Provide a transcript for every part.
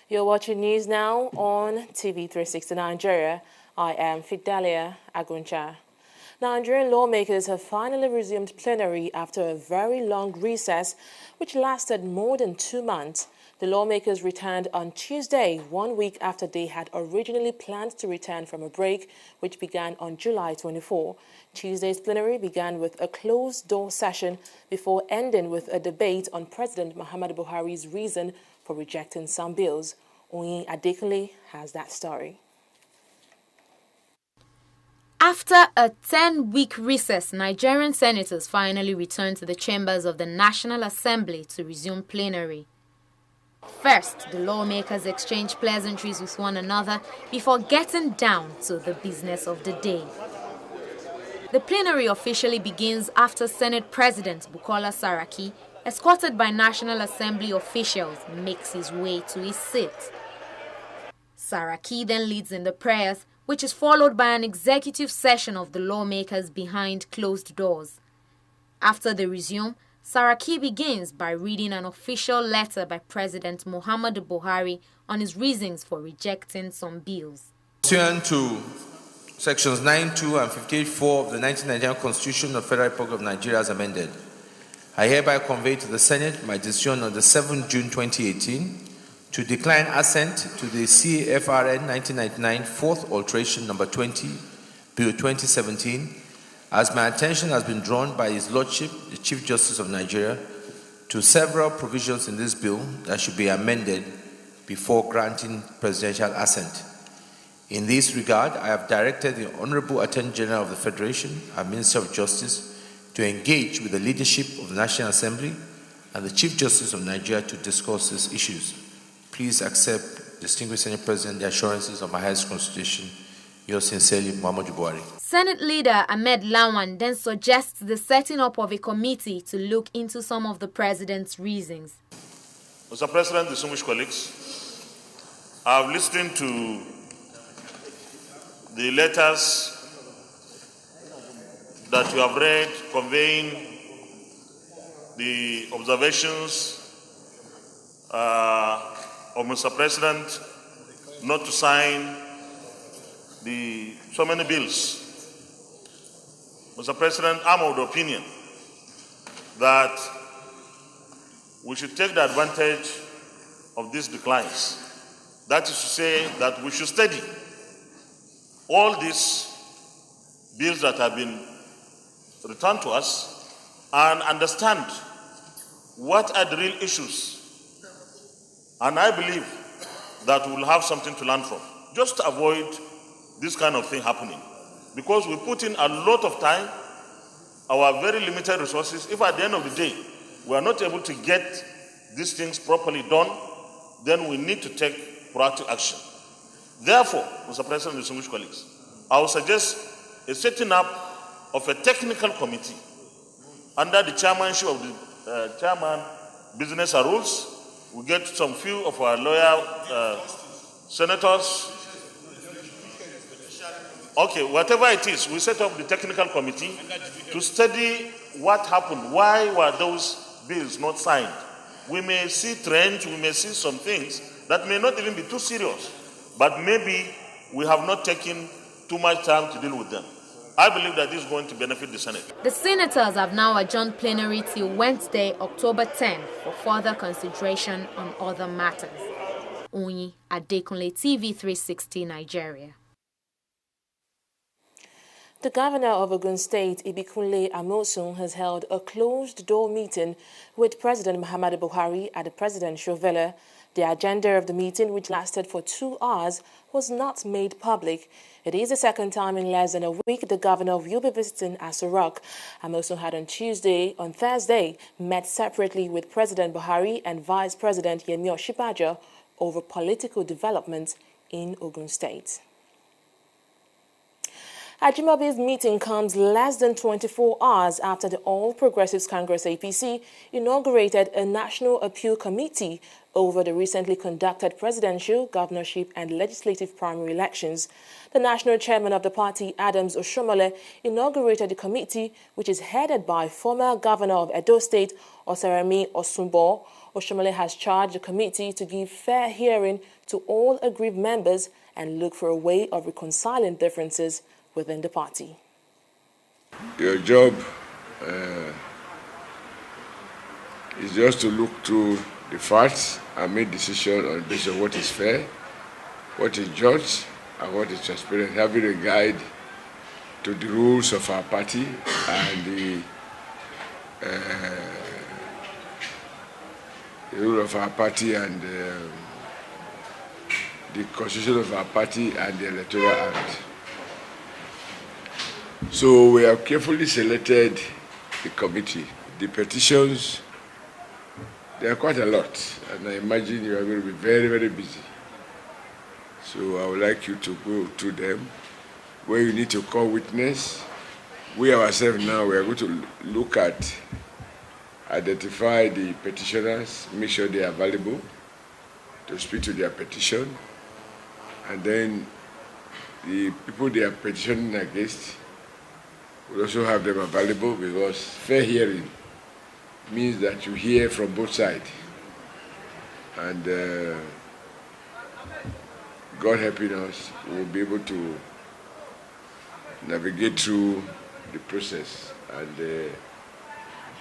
You're watching news now on TV360 Nigeria. I am Fidelia Aguncha. Nigerian lawmakers have finally resumed plenary after a very long recess, which lasted more than 2 months. The lawmakers returned on Tuesday, 1 week after they had originally planned to return from a break, which began on July 24. Tuesday's plenary began with a closed-door session before ending with a debate on President Muhammadu Buhari's reason for rejecting some bills. Oyin Adekunle has that story. After a 10-week recess, Nigerian senators finally returned to the chambers of the National Assembly to resume plenary. First, the lawmakers exchanged pleasantries with one another before getting down to the business of the day. The plenary officially begins after Senate President Bukola Saraki, escorted by National Assembly officials, makes his way to his seat. Saraki then leads in the prayers, which is followed by an executive session of the lawmakers behind closed doors. After they resume, Saraki begins by reading an official letter by President Muhammadu Buhari on his reasons for rejecting some bills. Pursuant to Sections 9(2) and 58(4) of the 1999 Constitution of the Federal Republic of Nigeria as amended, I hereby convey to the Senate my decision on the 7th June 2018 to decline assent to the CFRN 1999 4th Alteration Number 20, Bill 2017, as my attention has been drawn by His Lordship, the Chief Justice of Nigeria, to several provisions in this bill that should be amended before granting presidential assent. In this regard, I have directed the Honorable Attorney General of the Federation and Minister of Justice to engage with the leadership of the National Assembly and the Chief Justice of Nigeria to discuss these issues. Please accept, distinguished Senate President, the assurances of my highest constitution. Yours sincerely, Muhammadu Buhari. Senate leader Ahmed Lawan then suggests the setting up of a committee to look into some of the president's reasons. Mr. President, distinguished colleagues, I have listened to the letters that you have read conveying the observations of Mr. President not to sign so many bills. Mr. President, I'm of the opinion that we should take the advantage of these declines. That is to say that we should study all these bills that have been returned to us and understand what are the real issues. And I believe that we'll have something to learn from, just to avoid this kind of thing happening. Because we put in a lot of time, our very limited resources. If at the end of the day, we are not able to get these things properly done, then we need to take proactive action. Therefore, Mr. President and distinguished colleagues, I will suggest a setting up of a technical committee under the chairmanship of the chairman, Business and Rules. We get some few of our loyal senators. Okay, whatever it is, we set up the technical committee to study what happened. Why were those bills not signed? We may see trends, we may see some things that may not even be too serious, but maybe we have not taken too much time to deal with them. I believe that this is going to benefit the Senate. The senators have now adjourned plenary till Wednesday, October 10, for further consideration on other matters. Oyin Adekunle, TV360 Nigeria. The governor of Ogun State, Ibikunle Amosun, has held a closed-door meeting with President Muhammadu Buhari at the presidential villa. The agenda of the meeting, which lasted for 2 hours, was not made public. It is the second time in less than a week the governor will be visiting Aso Rock. Amosun had on Thursday, met separately with President Buhari and Vice President Yemi Osinbajo over political developments in Ogun State. Ajimobi's meeting comes less than 24 hours after the All Progressives Congress APC inaugurated a National Appeal Committee over the recently conducted presidential, governorship and legislative primary elections. The national chairman of the party, Adams Oshiomhole, inaugurated the committee, which is headed by former governor of Edo State, Osarami Osunbo. Oshiomhole has charged the committee to give fair hearing to all aggrieved members and look for a way of reconciling differences within the party. Your job is just to look through the facts and make decisions on the basis of what is fair, what is just, and what is transparent, having a guide to the rules of our party and the rule of our party and the constitution of our party and the Electoral Act. So we have carefully selected the committee. The petitions, there are quite a lot, and I imagine you are going to be very, very busy. So I would like you to go through them, where you need to call witness. We ourselves now, we are going to look at, identify the petitioners, make sure they are available to speak to their petition, and then the people they are petitioning against, we also have them available, because fair hearing means that you hear from both sides. And God helping us, we'll be able to navigate through the process and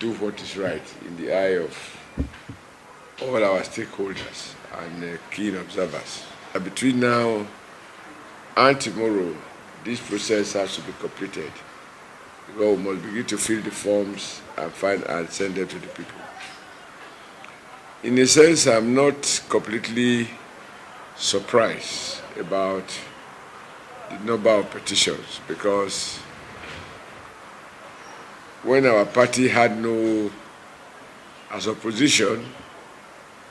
do what is right in the eye of all our stakeholders and keen observers. Between now and tomorrow, this process has to be completed. We must begin to fill the forms and send them to the people. In a sense, I'm not completely surprised about the number of petitions, because when our party had no, as opposition,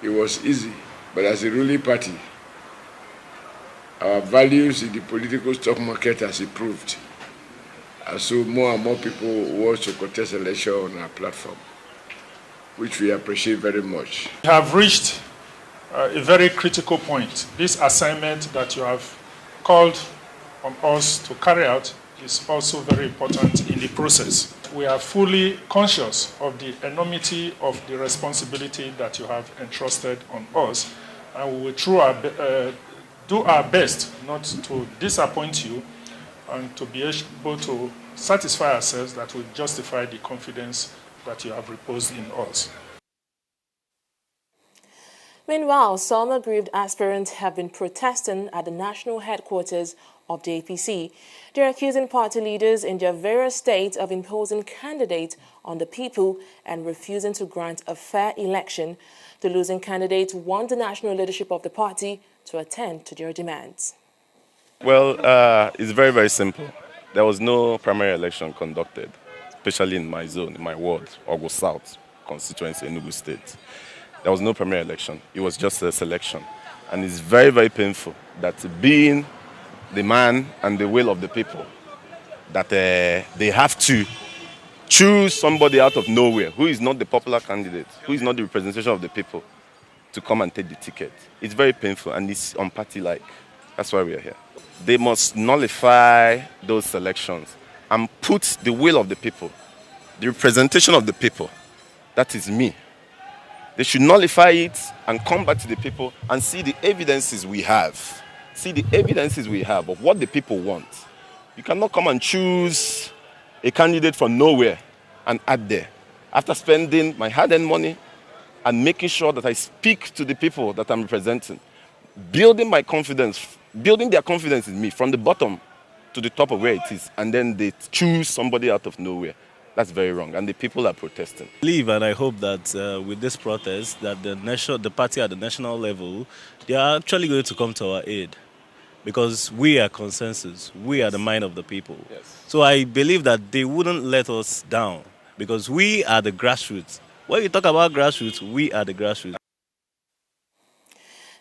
it was easy. But as a ruling party, our values in the political stock market has improved. And so more and more people want to contest election on our platform, which we appreciate very much. We have reached a very critical point. This assignment that you have called on us to carry out is also very important in the process. We are fully conscious of the enormity of the responsibility that you have entrusted on us, and we will do our best not to disappoint you and to be able to satisfy ourselves that will justify the confidence that you have reposed in us. Meanwhile, some aggrieved aspirants have been protesting at the national headquarters of the APC. They're accusing party leaders in their various states of imposing candidates on the people and refusing to grant a fair election. The losing candidates want the national leadership of the party to attend to their demands. Well, it's very, very simple. There was no primary election conducted, especially in my zone, in my ward, Ogo South constituency, Enugu State. There was no primary election. It was just a selection. And it's very, very painful that being the man and the will of the people, that they have to choose somebody out of nowhere who is not the popular candidate, who is not the representation of the people, to come and take the ticket. It's very painful and it's unparty-like. That's why we are here. They must nullify those selections and put the will of the people, the representation of the people, that is me. They should nullify it and come back to the people and see the evidences we have. See the evidences we have of what the people want. You cannot come and choose a candidate from nowhere and add there. After spending my hard-earned money and making sure that I speak to the people that I'm representing, building my confidence, building their confidence in me from the bottom, to the top of where it is, and then they choose somebody out of nowhere. That's very wrong, and the people are protesting. I believe and I hope that with this protest, that the party at the national level, they are actually going to come to our aid, because we are consensus, we are the mind of the people. Yes. So I believe that they wouldn't let us down, because we are the grassroots. When you talk about grassroots, we are the grassroots.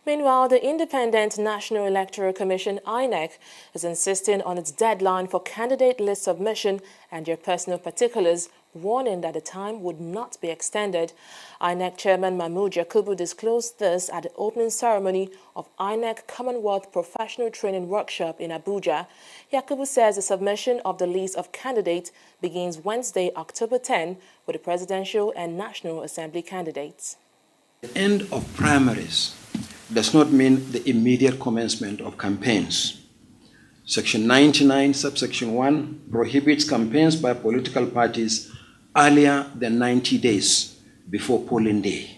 Meanwhile, the Independent National Electoral Commission, INEC, is insisting on its deadline for candidate list submission and their personal particulars, warning that the time would not be extended. INEC Chairman Mahmoud Yakubu disclosed this at the opening ceremony of INEC Commonwealth Professional Training Workshop in Abuja. Yakubu says the submission of the list of candidates begins Wednesday, October 10, with the presidential and National Assembly candidates. The end of primaries does not mean the immediate commencement of campaigns. Section 99, subsection 1 prohibits campaigns by political parties earlier than 90 days before polling day.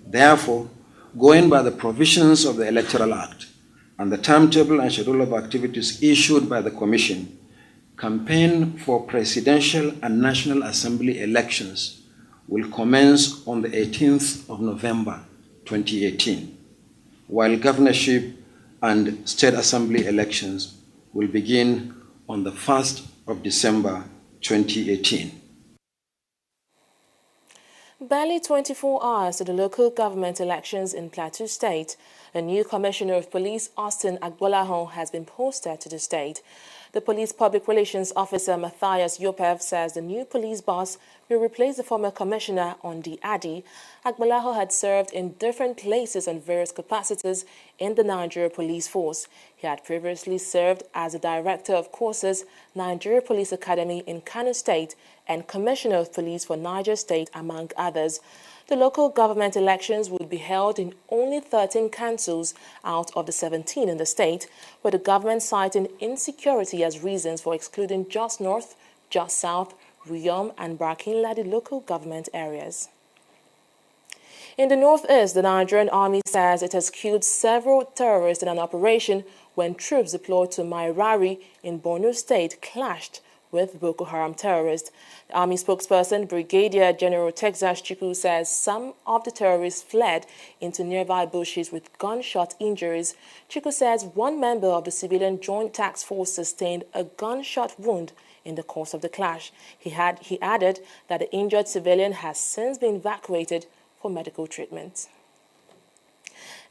Therefore, going by the provisions of the Electoral Act and the timetable and schedule of activities issued by the Commission, campaign for presidential and National Assembly elections will commence on the 18th of November 2018. While governorship and state assembly elections will begin on the 1st of December 2018. Barely 24 hours to the local government elections in Plateau State, a new Commissioner of Police, Austin Agbolahon, has been posted to the state. The Police Public Relations Officer, Matthias Yopev, says the new police boss will replace the former commissioner on the Adi. Agbolahon had served in different places and various capacities in the Nigeria Police Force. He had previously served as the Director of Courses, Nigeria Police Academy in Kano State, and Commissioner of Police for Niger State, among others. The local government elections will be held in only 13 councils out of the 17 in the state, with the government citing insecurity as reasons for excluding Jos North, Jos South, Riyom and Barkinladi local government areas. In the northeast, the Nigerian army says it has killed several terrorists in an operation when troops deployed to Mairari in Borno State clashed with Boko Haram terrorists. The Army spokesperson, Brigadier General Texas Chukwu, says some of the terrorists fled into nearby bushes with gunshot injuries. Chukwu says one member of the civilian joint task force sustained a gunshot wound in the course of the clash. He added that the injured civilian has since been evacuated for medical treatment.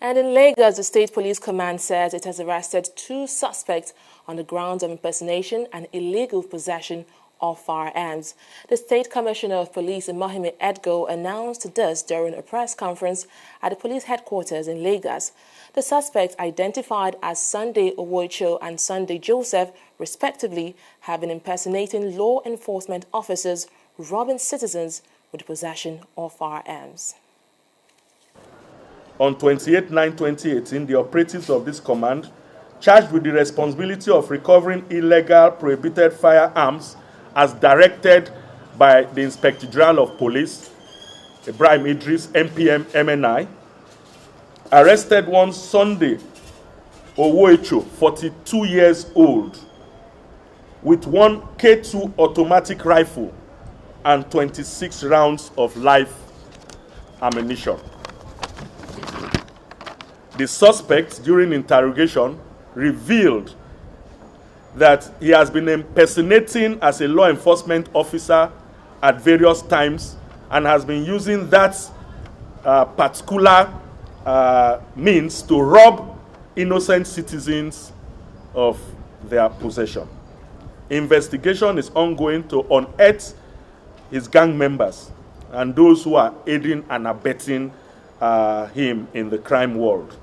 And in Lagos, the State Police Command says it has arrested 2 suspects on the grounds of impersonation and illegal possession of firearms. The State Commissioner of Police, Mohime Edgo, announced this during a press conference at the police headquarters in Lagos. The suspects, identified as Sunday Owoicho and Sunday Joseph, respectively, have been impersonating law enforcement officers, robbing citizens with possession of firearms. On 28/9/2018, the operatives of this command, charged with the responsibility of recovering illegal prohibited firearms as directed by the Inspector General of Police, Ibrahim Idris, MPM, MNI, arrested one Sunday Owoicho, 42 years old, with one K2 automatic rifle and 26 rounds of live ammunition. The suspect, during interrogation, revealed that he has been impersonating as a law enforcement officer at various times and has been using that particular means to rob innocent citizens of their possession. Investigation is ongoing to unearth his gang members and those who are aiding and abetting him in the crime world.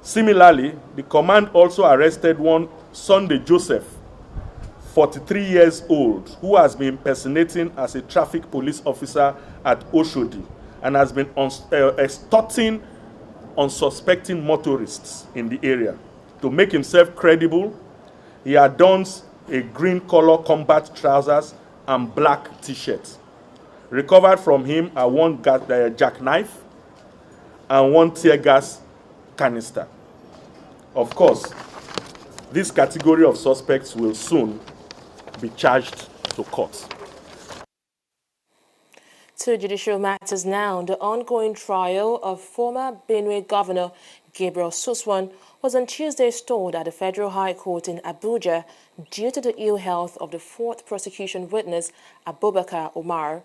Similarly, the command also arrested one Sunday Joseph, 43 years old, who has been impersonating as a traffic police officer at Oshodi and has been extorting unsuspecting motorists in the area. To make himself credible, he adorns a green color combat trousers and black t-shirt. Recovered from him are one jackknife and one tear gas canister. Of course, this category of suspects will soon be charged to court. To judicial matters now, the ongoing trial of former Benue Governor Gabriel Suswan was on Tuesday stalled at the Federal High Court in Abuja due to the ill health of the fourth prosecution witness, Abubakar Umar.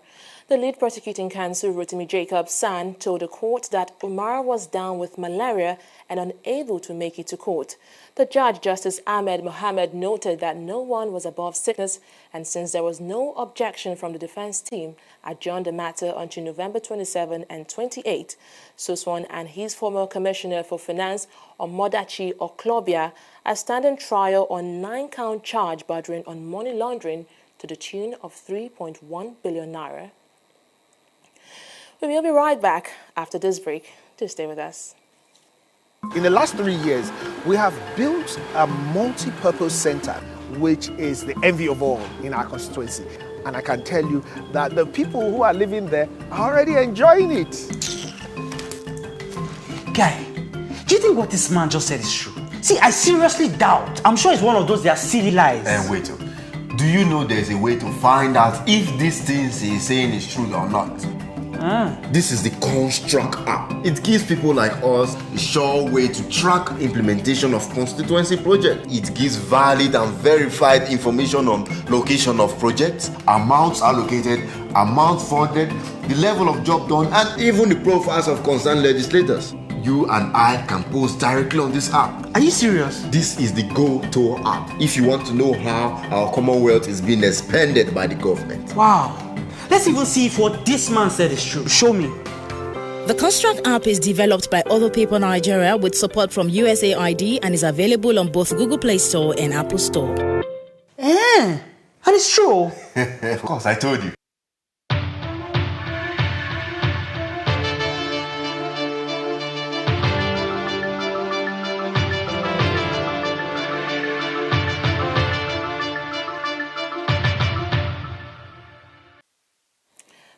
The lead prosecuting counsel, Rotimi Jacob San, told the court that Umar was down with malaria and unable to make it to court. The judge, Justice Ahmed Mohammed, noted that no one was above sickness, and since there was no objection from the defense team, adjourned the matter until November 27 and 28. Suswan and his former commissioner for finance, Omodachi Oklobia, are standing trial on 9-count charge bordering on money laundering to the tune of 3.1 billion naira. We will be right back after this break. Do stay with us. In the last 3 years, we have built a multi-purpose center, which is the envy of all in our constituency. And I can tell you that the people who are living there are already enjoying it. Guy, do you think what this man just said is true? See, I seriously doubt. I'm sure it's one of those their silly lies. And wait, do you know there's a way to find out if these things he's saying is true or not? This is the Construct app. It gives people like us a sure way to track implementation of constituency projects. It gives valid and verified information on location of projects, amounts allocated, amount funded, the level of job done, and even the profiles of concerned legislators. You and I can post directly on this app. Are you serious? This is the go-to app if you want to know how our Commonwealth is being expanded by the government. Wow. Let's even see if what this man said is true. Show me. The Construct app is developed by Other People Nigeria with support from USAID and is available on both Google Play Store and Apple Store. And it's true. Of course, I told you.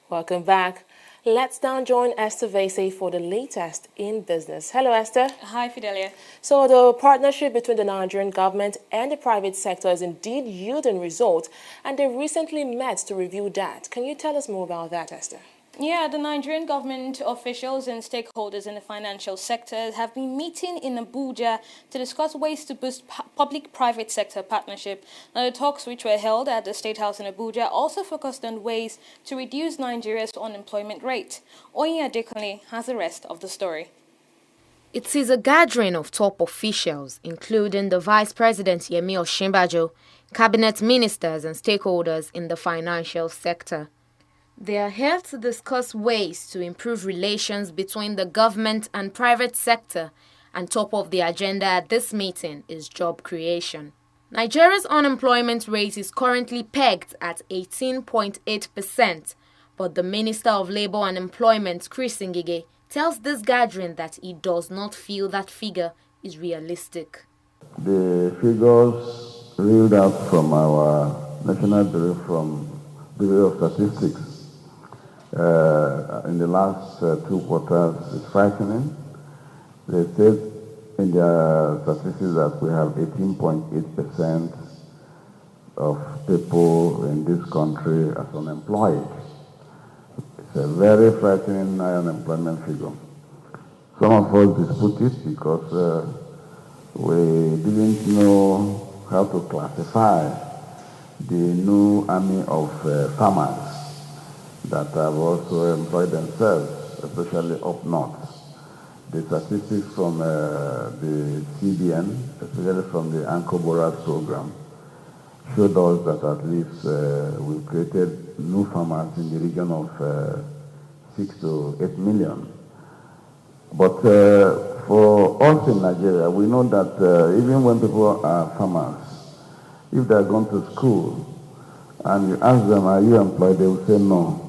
Welcome back. Let's now join Esther Vasey for the latest in business. Hello, Esther. Hi, Fidelia. So the partnership between the Nigerian government and the private sector is indeed yielding results, and they recently met to review that. Can you tell us more about that, Esther? Yeah, the Nigerian government officials and stakeholders in the financial sector have been meeting in Abuja to discuss ways to boost public-private sector partnership. Now, the talks, which were held at the State House in Abuja, also focused on ways to reduce Nigeria's unemployment rate. Oyin Adekunle has the rest of the story. It is a gathering of top officials, including the Vice President Yemi Osinbajo, cabinet ministers and stakeholders in the financial sector. They are here to discuss ways to improve relations between the government and private sector, and top of the agenda at this meeting is job creation. Nigeria's unemployment rate is currently pegged at 18.8%, but the Minister of Labour and Employment, Chris Ngige, tells this gathering that he does not feel that figure is realistic. The figures reeled out from our National Bureau of Statistics in the last 2 quarters is frightening. They said in their statistics that we have 18.8% of people in this country as unemployed. It's a very frightening unemployment figure. Some of us dispute it because we didn't know how to classify the new army of farmers that have also employed themselves, especially up north. The statistics from the CBN, especially from the Anchor Boras program, showed us that at least we created new farmers in the region of 6 to 8 million. But for us in Nigeria, we know that even when people are farmers, if they are going to school and you ask them, are you employed, they will say no,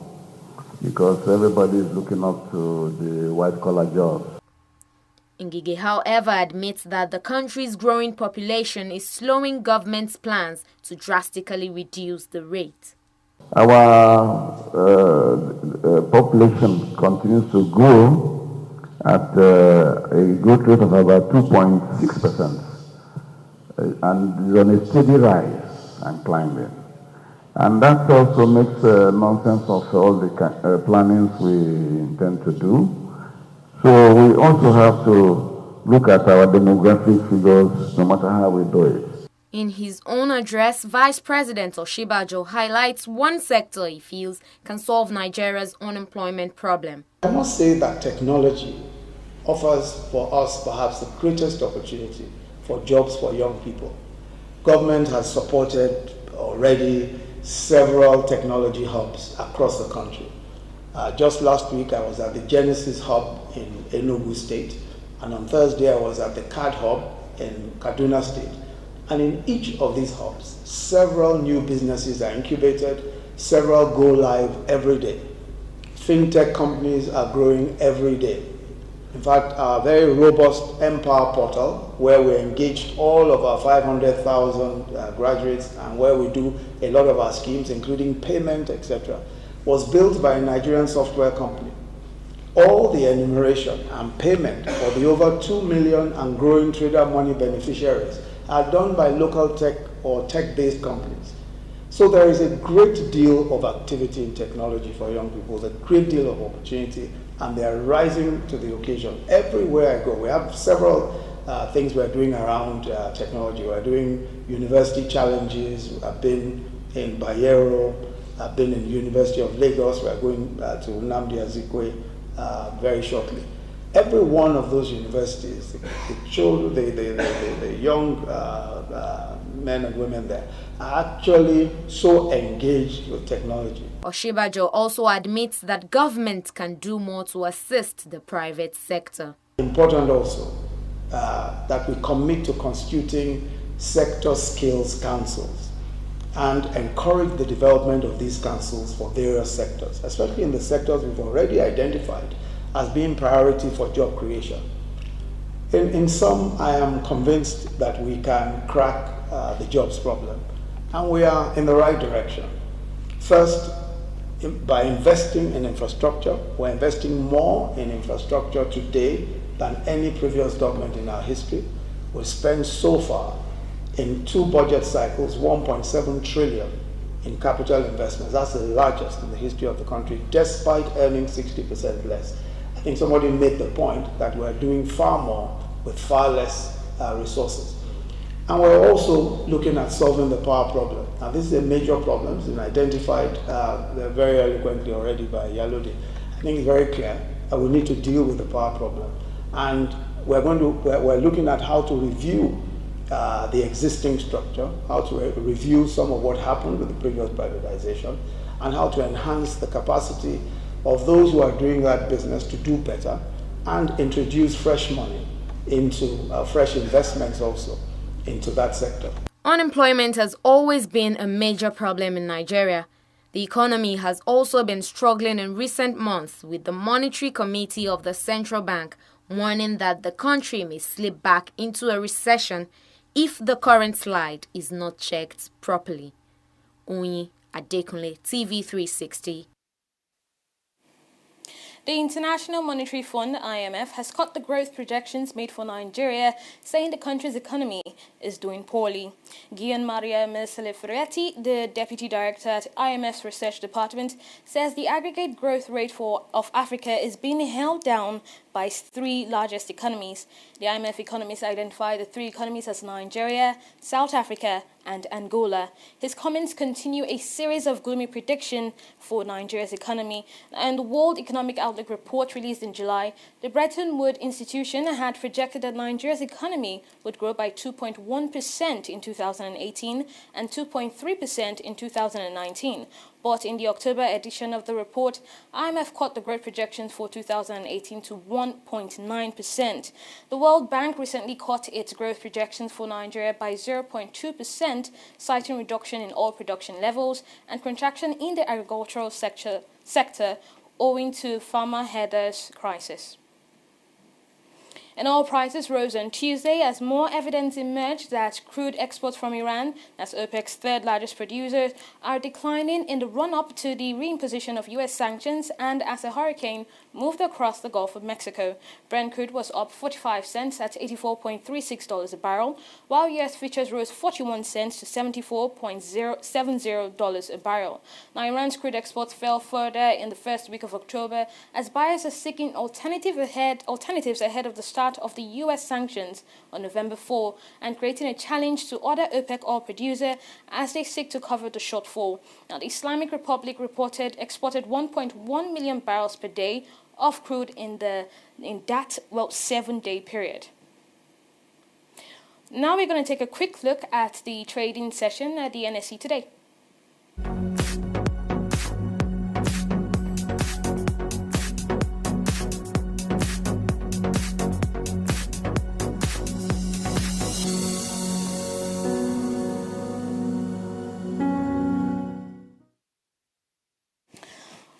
because everybody is looking up to the white-collar jobs. Ngige, however, admits that the country's growing population is slowing government's plans to drastically reduce the rate. Our population continues to grow at a growth rate of about 2.6%. and is on a steady rise and climbing. And that also makes nonsense of all the plannings we intend to do. So we also have to look at our demographic figures no matter how we do it. In his own address, Vice President Oshibajo highlights one sector he feels can solve Nigeria's unemployment problem. I must say that technology offers for us perhaps the greatest opportunity for jobs for young people. Government has supported already several technology hubs across the country. Just last week I was at the Genesis Hub in Enugu State, and on Thursday I was at the CAD Hub in Kaduna State. And in each of these hubs, several new businesses are incubated, several go live every day. Fintech companies are growing every day. In fact, our very robust Empower portal, where we engaged all of our 500,000 graduates and where we do a lot of our schemes, including payment, etc., was built by a Nigerian software company. All the enumeration and payment for the over 2 million and growing trader money beneficiaries are done by local tech or tech-based companies. So there is a great deal of activity in technology for young people, a great deal of opportunity, and they are rising to the occasion. Everywhere I go, we have several things we're doing around technology. We're doing university challenges. I've been in Bayero, I've been in the University of Lagos. We're going to Nnamdi Azikiwe very shortly. Every one of those universities, the children, the young men and women there are actually so engaged with technology. Oshibajo also admits that government can do more to assist the private sector. Important also that we commit to constituting sector skills councils and encourage the development of these councils for various sectors, especially in the sectors we've already identified as being priority for job creation. In some, I am convinced that we can crack the jobs problem, and we are in the right direction. First, by investing in infrastructure. We're investing more in infrastructure today than any previous government in our history. We've spent so far in 2 budget cycles 1.7 trillion in capital investments. That's the largest in the history of the country, despite earning 60% less. I think somebody made the point that we're doing far more with far less resources. And we're also looking at solving the power problem. Now, this is a major problem. It's been identified very eloquently already by Yalode. I think it's very clear that we need to deal with the power problem. And we're looking at how to review the existing structure, how to review some of what happened with the previous privatization, and how to enhance the capacity of those who are doing that business to do better and introduce fresh money into fresh investments also into that sector. Unemployment has always been a major problem in Nigeria. The economy has also been struggling in recent months, with the Monetary Committee of the Central Bank warning that the country may slip back into a recession if the current slide is not checked properly. Oyin Adekunle, TV360. The International Monetary Fund, IMF, has cut the growth projections made for Nigeria, saying the country's economy is doing poorly. Gian Maria Mesele-Ferretti, the Deputy Director at IMF's Research Department, says the aggregate growth rate of Africa is being held down by its 3 largest economies. The IMF economists identify the 3 economies as Nigeria, South Africa, and Angola. His comments continue a series of gloomy predictions for Nigeria's economy. And the World Economic Outlook report released in July, the Bretton Woods Institution had projected that Nigeria's economy would grow by 2.1% in 2018 and 2.3% in 2019. But in the October edition of the report, IMF cut the growth projections for 2018 to 1.9%. The World Bank recently cut its growth projections for Nigeria by 0.2%, citing reduction in oil production levels and contraction in the agricultural sector owing to farmer headers crisis. And oil prices rose on Tuesday as more evidence emerged that crude exports from Iran, that's OPEC's third largest producer, are declining in the run-up to the reimposition of U.S. sanctions and as a hurricane moved across the Gulf of Mexico. Brent crude was up 45 cents at $84.36 a barrel, while U.S. futures rose 41 cents to $74.70 a barrel. Now, Iran's crude exports fell further in the first week of October as buyers are seeking alternatives ahead of the start of the U.S. sanctions on November 4 and creating a challenge to other OPEC oil producers as they seek to cover the shortfall. Now, the Islamic Republic exported 1.1 million barrels per day of crude in that 7-day period. Now we're going to take a quick look at the trading session at the NSE today.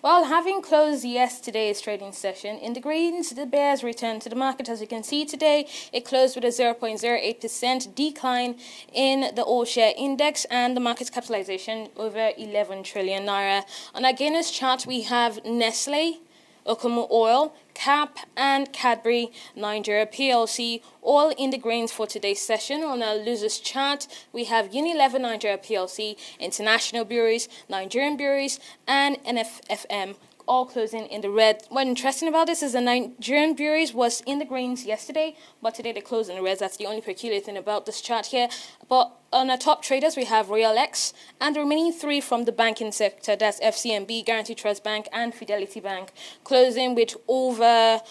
Well, having closed yesterday's trading session, in the greens, the bears returned to the market. As you can see today, it closed with a 0.08% decline in the all-share index and the market capitalization over 11 trillion naira. On our gainers chart, we have Nestle, Okumu Oil, CAP, and Cadbury Nigeria PLC, all in the greens for today's session. On our losers chart, we have Unilever Nigeria PLC, International Breweries, Nigerian Breweries, and NFFM, all closing in the red. What's interesting about this is the Nigerian Breweries was in the greens yesterday, but today they closed in the reds. That's the only peculiar thing about this chart here. But on our top traders, we have Royal X, and the remaining three from the banking sector, that's FCMB, Guarantee Trust Bank, and Fidelity Bank, closing with over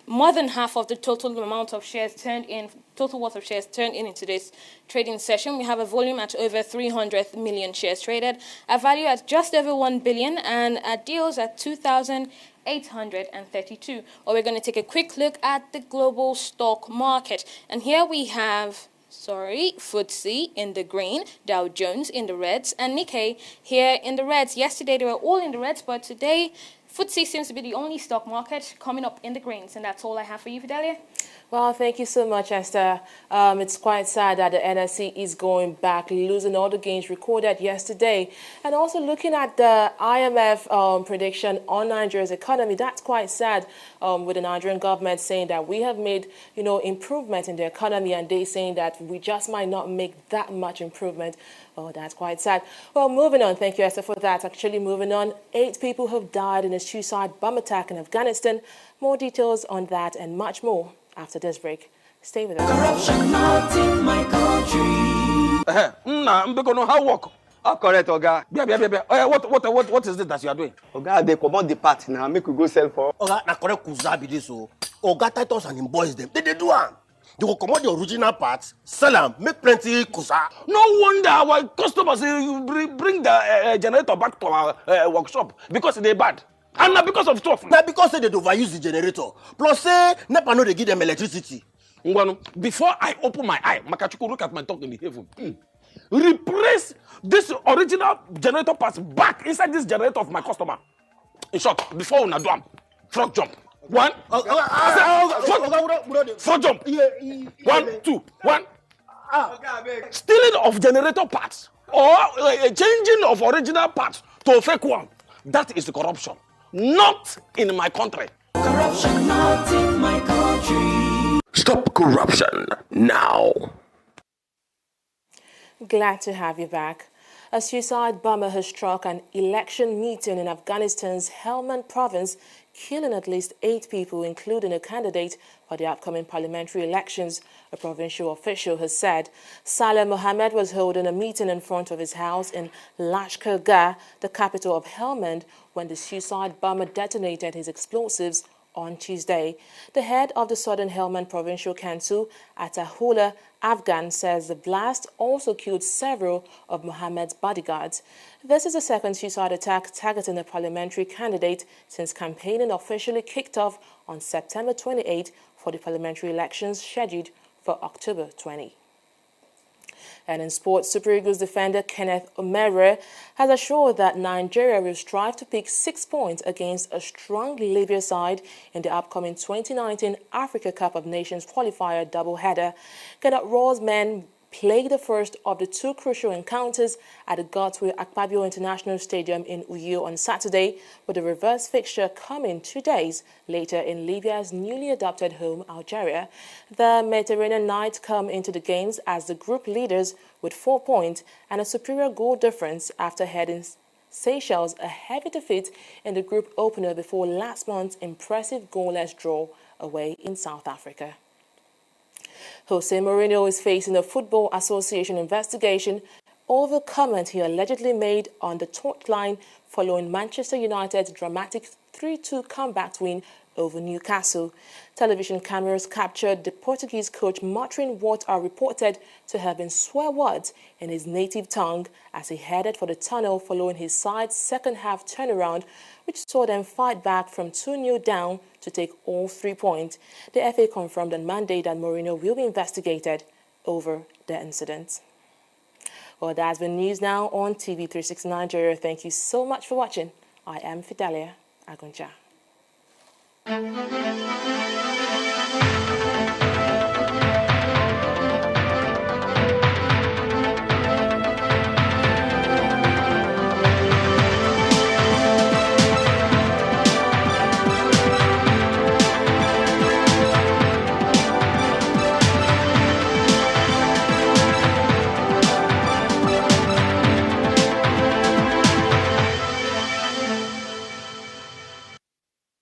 more than half of the total amount of shares turned in, total worth of shares turned in today's trading session. We have a volume at over 300 million shares traded, a value at just over 1 billion, and at deals at 2,832. Well, we're going to take a quick look at the global stock market, and here we have FTSE in the green, Dow Jones in the reds, and Nikkei here in the reds. Yesterday they were all in the reds, but today FTSE seems to be the only stock market coming up in the greens, and that's all I have for you, Fidelia. Well, thank you so much, Esther. It's quite sad that the NSE is going back, losing all the gains recorded yesterday. And also looking at the IMF prediction on Nigeria's economy, that's quite sad, with the Nigerian government saying that we have made, improvement in the economy, and they saying that we just might not make that much improvement. Oh, that's quite sad. Well, moving on. Thank you, Esther, for that. Actually, moving on. 8 people have died in a suicide bomb attack in Afghanistan. More details on that and much more after this break. Stay with us. Corruption not in my country. How work? Oh, correct, Oga. What is it that you are doing? Oga, they come out the part now. Make we go sell for. Oga, na correct kuzabi this so. Oga Titus and him boys them. They do am. They will come out the original parts, sell them, make plenty kusa. No wonder our customers bring the generator back to our workshop because they bad. And not because of stuff. Now because they overuse the generator. Plus say NEPA no they give them electricity. Before I open my eye, Makachuku look at my talk in the heaven. Replace this original generator parts back inside this generator of my customer. In short, before we do am, frog jump. One. Frog jump. 1, 2, 1. Stealing of generator parts or changing of original parts to a fake one. That is the corruption. Not in my country. Corruption not in my country. Stop corruption now. Glad to have you back. A suicide bomber has struck an election meeting in Afghanistan's Helmand province, killing at least 8 people, including a candidate for the upcoming parliamentary elections, a provincial official has said. Saleh Mohammed was holding a meeting in front of his house in Lashkar Gah, the capital of Helmand, when the suicide bomber detonated his explosives on Tuesday. The head of the Southern Helmand Provincial Council, Atahullah Afghan, says the blast also killed several of Mohammed's bodyguards. This is the second suicide attack targeting a parliamentary candidate since campaigning officially kicked off on September 28 for the parliamentary elections scheduled for October 20. And in sports, Super Eagles defender Kenneth Omere has assured that Nigeria will strive to pick 6 points against a strong Libya side in the upcoming 2019 Africa Cup of Nations qualifier doubleheader. Kenneth Raw's men played the first of the 2 crucial encounters at the Godswill Akpabio International Stadium in Uyo on Saturday, with the reverse fixture coming 2 days later in Libya's newly adopted home, Algeria. The Mediterranean Knights come into the games as the group leaders with 4 points and a superior goal difference after heading Seychelles a heavy defeat in the group opener before last month's impressive goalless draw away in South Africa. Jose Mourinho is facing a Football Association investigation over comment he allegedly made on the touchline following Manchester United's dramatic 3-2 comeback win over Newcastle. Television cameras captured the Portuguese coach muttering what are reported to have been swear words in his native tongue as he headed for the tunnel following his side's second-half turnaround, which saw them fight back from 2-0 down to take all 3 points. The FA confirmed on Monday that Mourinho will be investigated over the incident. Well, that's been news now on TV360 Nigeria. Thank you so much for watching. I am Fidelia Agunja.